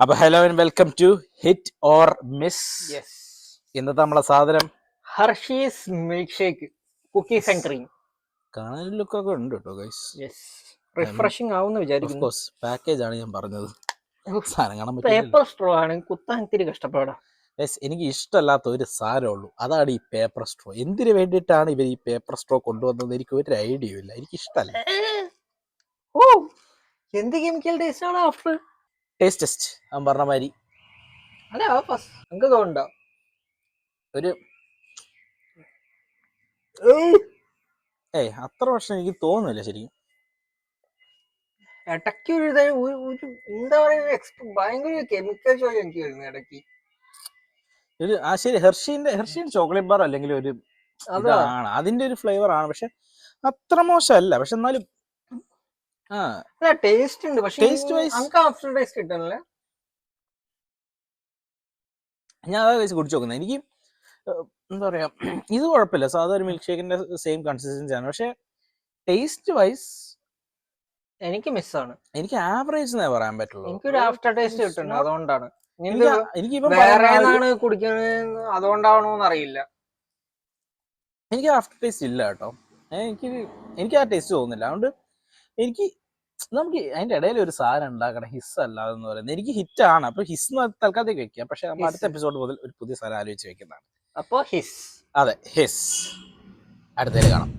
അപ്പൊ hello and welcome to hit or miss. Yes, ഇന്നത്തെ നമ്മളെ സാധനം Hershey's milk shake cookies and cream. കാണാൻ ലുക്കൊക്കെ ഉണ്ട് കേട്ടോ ഗൈസ്. യെസ്, റിഫ്രഷിംഗ് ആവുമെന്ന് ഓഫ് വിചാരിക്കുന്നു. കോഴ്സ് പാക്കേജ് ആണ് ഞാൻ പറഞ്ഞത്. സാധനം കാണാൻ പറ്റില്ല. പേപ്പർ സ്ട്രോ ആണ്, കുത്താൻ ഇത്തിരി കഷ്ടപ്പാടാ. ഗൈസ്, എനിക്ക് ഇഷ്ടമല്ലാത്ത ഒരു സാധനമുള്ളൂ, അതാണ് ഈ പേപ്പർ സ്ട്രോ. എന്തിനു വേണ്ടിയിട്ടാണ് ഇവർ ഈ പേപ്പർ സ്ട്രോ കൊണ്ടുവന്നത് എനിക്ക് ഒരു ഐഡിയ ഇല്ല. എനിക്ക് ഇഷ്ടമല്ല. ഓ, എന്ത് കെമിക്കൽ ടേസ്റ്റ് ആണ് ആഫ്റ്റർ ടേസ്റ്റ് അവൻ പറഞ്ഞ മാതിരി അല്ല നിങ്ങൾക്ക് തോന്നുന്നുണ്ടോ ഒരു അത്ര വർഷം എനിക്ക് തോന്നുന്നില്ല ശരിക്കും. ഇടയ്ക്ക് ഒരു എന്താ പറയുക, ഭയങ്കര കെമിക്കൽ ചോയ എനിക്ക് വരുന്നു ഇടയ്ക്ക്. ഒരു ശരി, ഹെർഷീൻ ചോക്ലേറ്റ് ബാർ അല്ലെങ്കിൽ ഒരു ഇതാണ്, അതിന്റെ ഒരു ഫ്ലേവർ ആണ്. പക്ഷെ അത്ര മോശമല്ല. പക്ഷെ എന്നാലും ടേസ്റ്റ് ഉണ്ട്. പക്ഷെ ടേസ്റ്റ് വൈസ് നമുക്ക് ആഫ്റ്റർ ടേസ്റ്റ് കിട്ടണല്ലേ. ഞാൻ അതാ കഴിച്ച് കുടിച്ചു നോക്കുന്നത്. എനിക്ക് എന്താ പറയാ, ഇത് കുഴപ്പമില്ല, സാധാരണ മിൽക്ക് ഷേക്കിന്റെ സെയിം കൺസിസ്റ്റൻസി ആണ്. പക്ഷെ ടേസ്റ്റ് വൈസ് എനിക്ക് മിസ്സാണ്. എനിക്ക് ആവറേജ് എന്നേ പറയാൻ പറ്റുള്ളൂ. എനിക്കൊരു ആഫ്റ്റർ ടേസ്റ്റ് കിട്ടുന്നുണ്ട്, അതുകൊണ്ടാണ്. എനിക്ക് വേറെ കുടിക്കുന്നത് അതുകൊണ്ടാവണോന്ന് അറിയില്ല. എനിക്ക് ആഫ്റ്റർ ടേസ്റ്റ് ഇല്ല കേട്ടോ. എനിക്ക് ആ ടേസ്റ്റ് തോന്നുന്നില്ല. അതുകൊണ്ട് നമുക്ക് അതിന്റെ ഇടയിൽ ഒരു സാധനം ഉണ്ടാക്കണം, ഹിസ് അല്ലാതെന്ന് പറയുന്നത്. എനിക്ക് ഹിറ്റ് ആണ്. അപ്പൊ ഹിസ് തൽക്കാലത്തേക്ക് വെക്കാം. പക്ഷെ നമ്മൾ അടുത്ത എപ്പിസോഡ് മുതൽ ഒരു പുതിയ സാധനം ആലോചിച്ച് വെക്കുന്നതാണ്. അപ്പൊ ഹിസ്. അതെ, ഹിസ് അടുത്തേക്ക് കാണാം.